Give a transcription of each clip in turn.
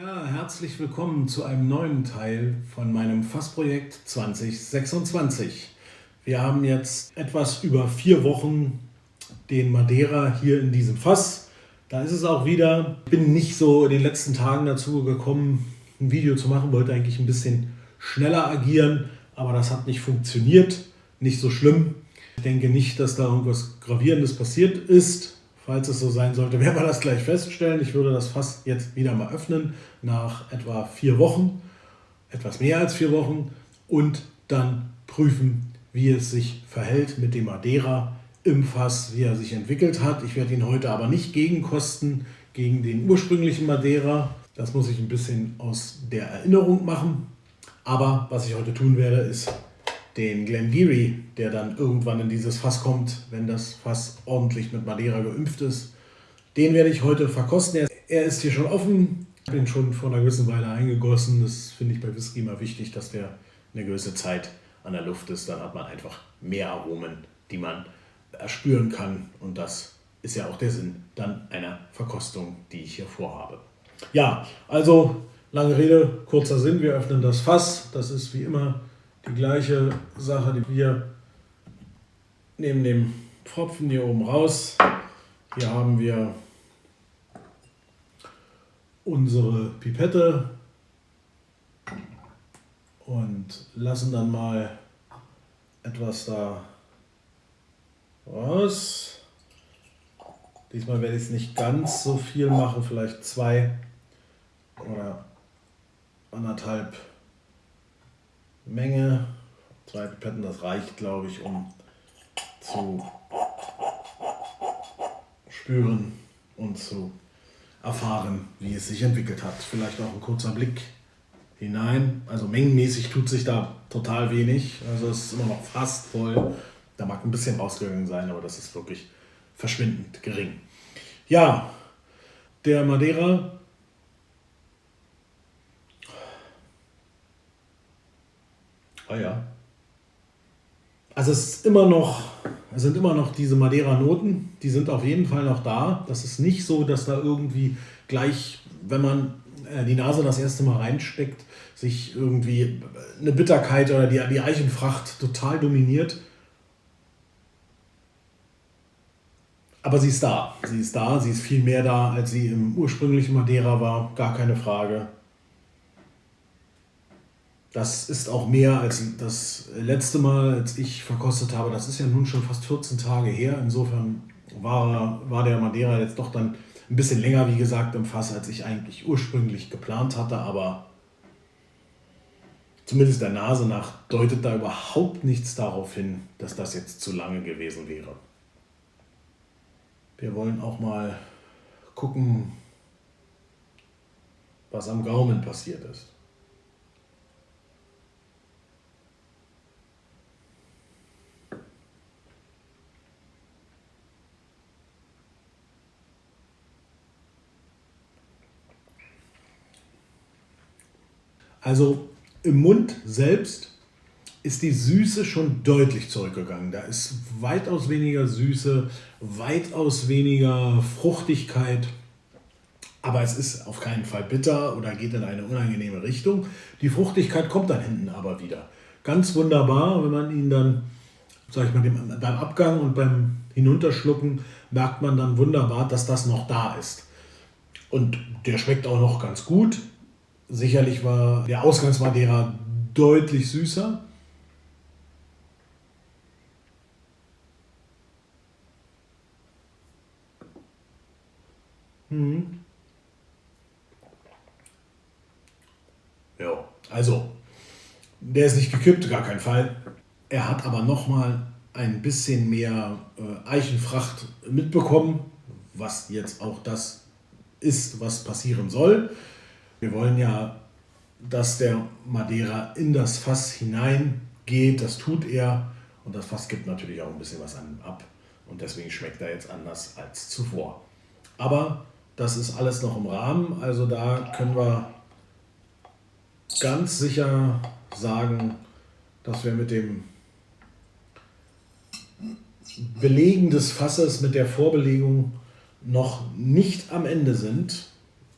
Ja, herzlich willkommen zu einem neuen Teil von meinem Fassprojekt 2026. Wir haben jetzt etwas über 4 Wochen den Madeira hier in diesem Fass. Da ist es auch wieder. Ich bin nicht so in den letzten Tagen dazu gekommen, ein Video zu machen, wollte eigentlich ein bisschen schneller agieren, aber das hat nicht funktioniert. Nicht so schlimm. Ich denke nicht, dass da irgendwas Gravierendes passiert ist. Falls es so sein sollte, werden wir das gleich feststellen. Ich würde das Fass jetzt wieder mal öffnen nach etwa 4 Wochen, etwas mehr als 4 Wochen und dann prüfen, wie es sich verhält mit dem Madeira im Fass, wie er sich entwickelt hat. Ich werde ihn heute aber nicht gegenkosten gegen den ursprünglichen Madeira. Das muss ich ein bisschen aus der Erinnerung machen. Aber was ich heute tun werde, ist den Glengarry, der dann irgendwann in dieses Fass kommt, wenn das Fass ordentlich mit Madeira geimpft ist. Den werde ich heute verkosten. Er ist hier schon offen. Ich bin schon vor einer gewissen Weile eingegossen. Das finde ich bei Whisky immer wichtig, dass der eine gewisse Zeit an der Luft ist. Dann hat man einfach mehr Aromen, die man erspüren kann. Und das ist ja auch der Sinn dann einer Verkostung, die ich hier vorhabe. Ja, also lange Rede, kurzer Sinn. Wir öffnen das Fass. Das ist wie immer die gleiche Sache, die wir nehmen den Pfropfen hier oben raus. Hier haben wir unsere Pipette und lassen dann mal etwas da raus. Diesmal werde ich es nicht ganz so viel machen, vielleicht 2 oder 1,5 Menge. 2 Pipetten, das reicht, glaube ich, um zu spüren und zu erfahren, wie es sich entwickelt hat. Vielleicht auch ein kurzer Blick hinein. Also mengenmäßig tut sich da total wenig. Also es ist immer noch fast voll. Da mag ein bisschen rausgegangen sein, aber das ist wirklich verschwindend gering. Ja, der Madeira ja. Also es sind immer noch diese Madeira-Noten, die sind auf jeden Fall noch da. Das ist nicht so, dass da irgendwie gleich, wenn man die Nase das erste Mal reinsteckt, sich irgendwie eine Bitterkeit oder die Eichenfracht total dominiert. Aber sie ist da. Sie ist da, sie ist viel mehr da, als sie im ursprünglichen Madeira war. Gar keine Frage. Das ist auch mehr als das letzte Mal, als ich verkostet habe. Das ist ja nun schon fast 14 Tage her. Insofern war der Madeira jetzt doch dann ein bisschen länger, wie gesagt, im Fass, als ich eigentlich ursprünglich geplant hatte. Aber zumindest der Nase nach deutet da überhaupt nichts darauf hin, dass das jetzt zu lange gewesen wäre. Wir wollen auch mal gucken, was am Gaumen passiert ist. Also im Mund selbst ist die Süße schon deutlich zurückgegangen. Da ist weitaus weniger Süße, weitaus weniger Fruchtigkeit. Aber es ist auf keinen Fall bitter oder geht in eine unangenehme Richtung. Die Fruchtigkeit kommt dann hinten aber wieder. Ganz wunderbar, wenn man ihn dann, sag ich mal, beim Abgang und beim Hinunterschlucken merkt man dann wunderbar, dass das noch da ist. Und der schmeckt auch noch ganz gut. Sicherlich war der Ausgangs-Madeira deutlich süßer. Ja, also der ist nicht gekippt, gar kein Fall. Er hat aber nochmal ein bisschen mehr Eichenfracht mitbekommen, was jetzt auch das ist, was passieren soll. Wir wollen ja, dass der Madeira in das Fass hineingeht. Das tut er. Und das Fass gibt natürlich auch ein bisschen was an ihm ab. Und deswegen schmeckt er jetzt anders als zuvor. Aber das ist alles noch im Rahmen. Also da können wir ganz sicher sagen, dass wir mit dem Belegen des Fasses, mit der Vorbelegung noch nicht am Ende sind,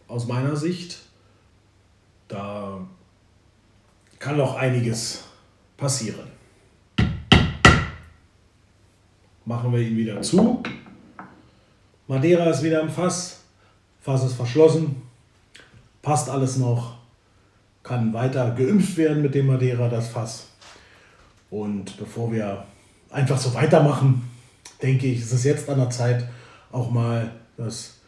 aus meiner Sicht. Da kann noch einiges passieren. Machen wir ihn wieder zu. Madeira ist wieder im Fass. Fass ist verschlossen. Passt alles noch. Kann weiter geimpft werden mit dem Madeira, das Fass. Und bevor wir einfach so weitermachen, denke ich, ist es jetzt an der Zeit, auch mal das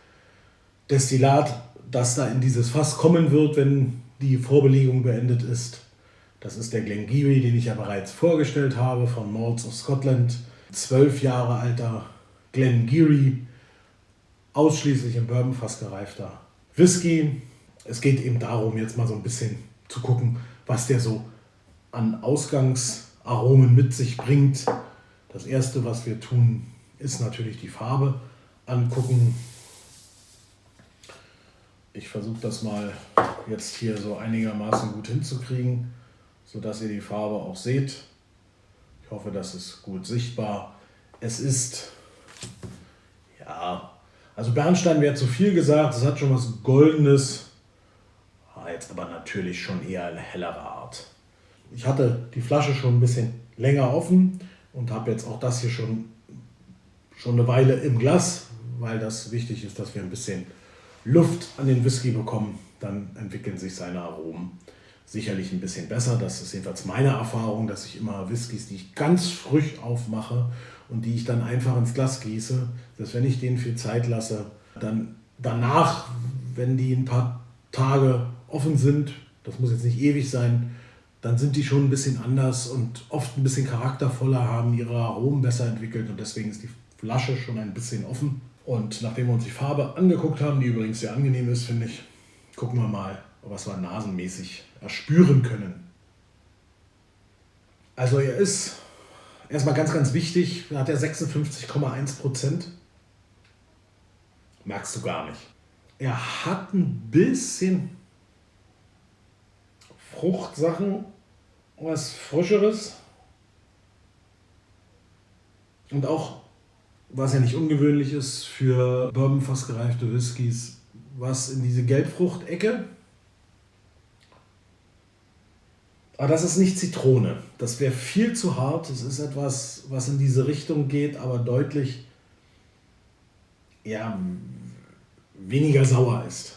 Destillat, das da in dieses Fass kommen wird, wenn die Vorbelegung beendet ist. Das ist der Glengarry, den ich ja bereits vorgestellt habe, von Malts of Scotland. 12 Jahre alter Glengarry, ausschließlich im Bourbonfass gereifter Whisky. Es geht eben darum, jetzt mal so ein bisschen zu gucken, was der so an Ausgangsaromen mit sich bringt. Das erste, was wir tun, ist natürlich die Farbe angucken. Ich versuche das mal jetzt hier so einigermaßen gut hinzukriegen, sodass ihr die Farbe auch seht. Ich hoffe, das ist gut sichtbar. Es ist, ja, also Bernstein wäre zu viel gesagt, es hat schon was Goldenes, jetzt aber natürlich schon eher eine hellere Art. Ich hatte die Flasche schon ein bisschen länger offen und habe jetzt auch das hier schon eine Weile im Glas, weil das wichtig ist, dass wir ein bisschen Luft an den Whisky bekommen. Dann entwickeln sich seine Aromen sicherlich ein bisschen besser. Das ist jedenfalls meine Erfahrung, dass ich immer Whiskys, die ich ganz frisch aufmache und die ich dann einfach ins Glas gieße, dass wenn ich denen viel Zeit lasse, dann danach, wenn die ein paar Tage offen sind, das muss jetzt nicht ewig sein, dann sind die schon ein bisschen anders und oft ein bisschen charaktervoller, haben ihre Aromen besser entwickelt und deswegen ist die Flasche schon ein bisschen offen. Und nachdem wir uns die Farbe angeguckt haben, die übrigens sehr angenehm ist, finde ich, gucken wir mal, was wir nasenmäßig erspüren können. Also er ist erstmal ganz, ganz wichtig, da hat er 56,1%. Merkst du gar nicht. Er hat ein bisschen Fruchtsachen, was Frischeres. Und auch, was ja nicht ungewöhnlich ist für Bourbonfass gereifte Whiskys, was in diese Gelbfruchtecke. Aber das ist nicht Zitrone. Das wäre viel zu hart. Es ist etwas, was in diese Richtung geht, aber deutlich weniger sauer ist.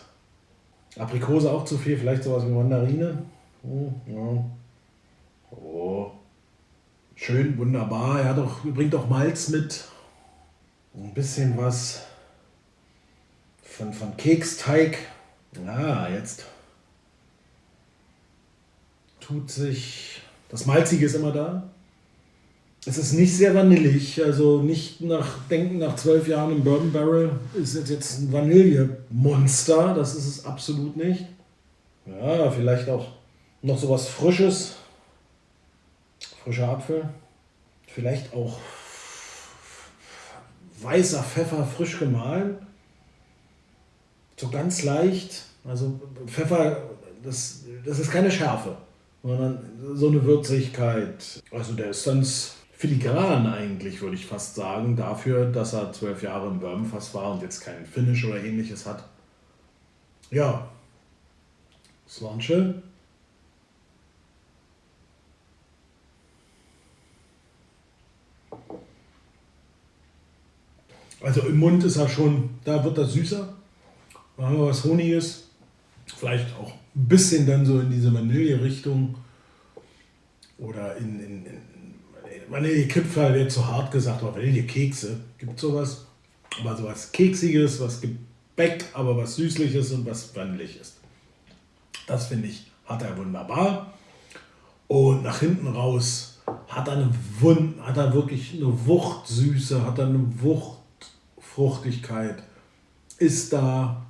Aprikose auch zu viel, vielleicht sowas wie Mandarine. Oh. Schön, wunderbar. Er bringt auch Malz mit. Ein bisschen was von Keksteig. Jetzt tut sich. Das Malzige ist immer da. Es ist nicht sehr vanillig, also nicht denken nach 12 Jahren im Bourbon Barrel ist jetzt ein Vanillemonster, das ist es absolut nicht. Ja, vielleicht auch noch sowas Frisches, frischer Apfel, vielleicht auch weißer Pfeffer frisch gemahlen, so ganz leicht, also Pfeffer, das ist keine Schärfe, sondern so eine Würzigkeit, also der ist ganz filigran eigentlich, würde ich fast sagen, dafür, dass er 12 Jahre im Bourbonfass war und jetzt keinen Finish oder ähnliches hat. Ja, Slanche. Also im Mund ist er schon, da wird er süßer. Da haben wir was Honiges. Vielleicht auch ein bisschen dann so in diese Vanille-Richtung. Oder in Vanillekipferl wäre zu hart gesagt, aber Vanillekekse. Gibt sowas. Aber sowas Keksiges, was Gebäck, aber was Süßliches und was vanillig ist. Das finde ich, hat er wunderbar. Und nach hinten raus hat er wirklich eine Wuchtsüße, hat er eine Wuchtfruchtigkeit, ist da,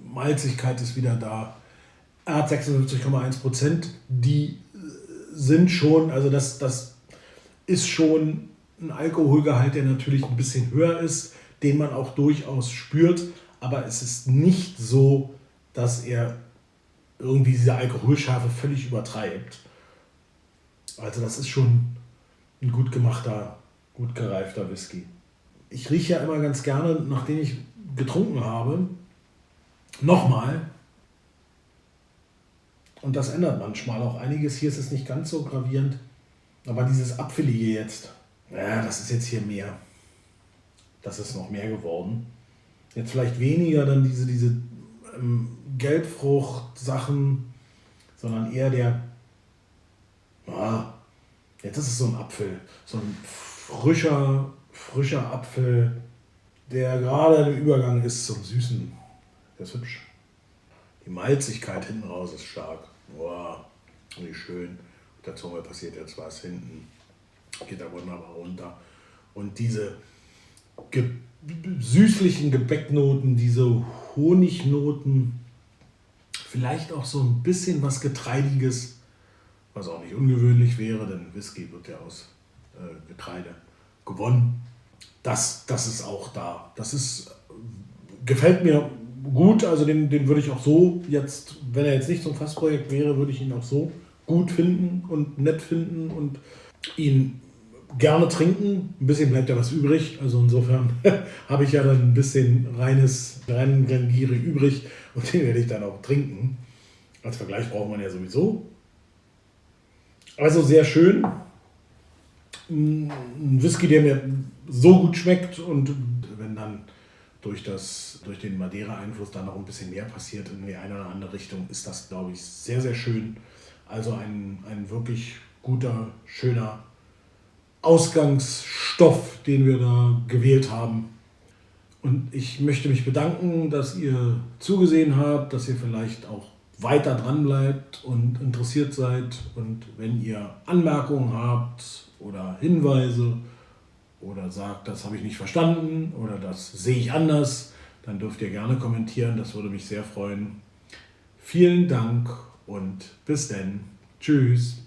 Malzigkeit ist wieder da. Er hat 56,1%, die sind schon, also das ist schon ein Alkoholgehalt, der natürlich ein bisschen höher ist, den man auch durchaus spürt, aber es ist nicht so, dass er irgendwie diese Alkoholschärfe völlig übertreibt. Also das ist schon ein gut gemachter, gut gereifter Whisky. Ich rieche ja immer ganz gerne, nachdem ich getrunken habe, nochmal. Und das ändert manchmal auch einiges. Hier ist es nicht ganz so gravierend. Aber dieses Apfelige jetzt, ja, das ist jetzt hier mehr. Das ist noch mehr geworden. Jetzt vielleicht weniger dann diese Gelbfrucht-Sachen, sondern eher jetzt ist es so ein Apfel. So ein frischer Apfel, der gerade im Übergang ist zum Süßen. Der ist hübsch. Die Malzigkeit hinten raus ist stark. Boah, wie schön. Auf der Zunge passiert jetzt was hinten. Geht da wunderbar runter. Und diese süßlichen Gebäcknoten, diese Honignoten, vielleicht auch so ein bisschen was Getreidiges, was auch nicht ungewöhnlich wäre, denn Whisky wird ja aus Getreide gewonnen. Das ist auch da. Gefällt mir gut, also den würde ich auch so jetzt, wenn er jetzt nicht so ein Fassprojekt wäre, würde ich ihn auch so gut finden und nett finden und ihn gerne trinken. Ein bisschen bleibt ja was übrig, also insofern habe ich ja dann ein bisschen reinen Grangire übrig und den werde ich dann auch trinken. Als Vergleich braucht man ja sowieso. Also sehr schön. Ein Whisky, der mir so gut schmeckt und wenn dann durch den Madeira-Einfluss dann noch ein bisschen mehr passiert in die eine oder andere Richtung, ist das, glaube ich, sehr, sehr schön. Also ein wirklich guter, schöner Ausgangsstoff, den wir da gewählt haben. Und ich möchte mich bedanken, dass ihr zugesehen habt, dass ihr vielleicht auch weiter dran bleibt und interessiert seid. Und wenn ihr Anmerkungen habt oder Hinweise oder sagt, das habe ich nicht verstanden oder das sehe ich anders, dann dürft ihr gerne kommentieren. Das würde mich sehr freuen. Vielen Dank und bis dann. Tschüss.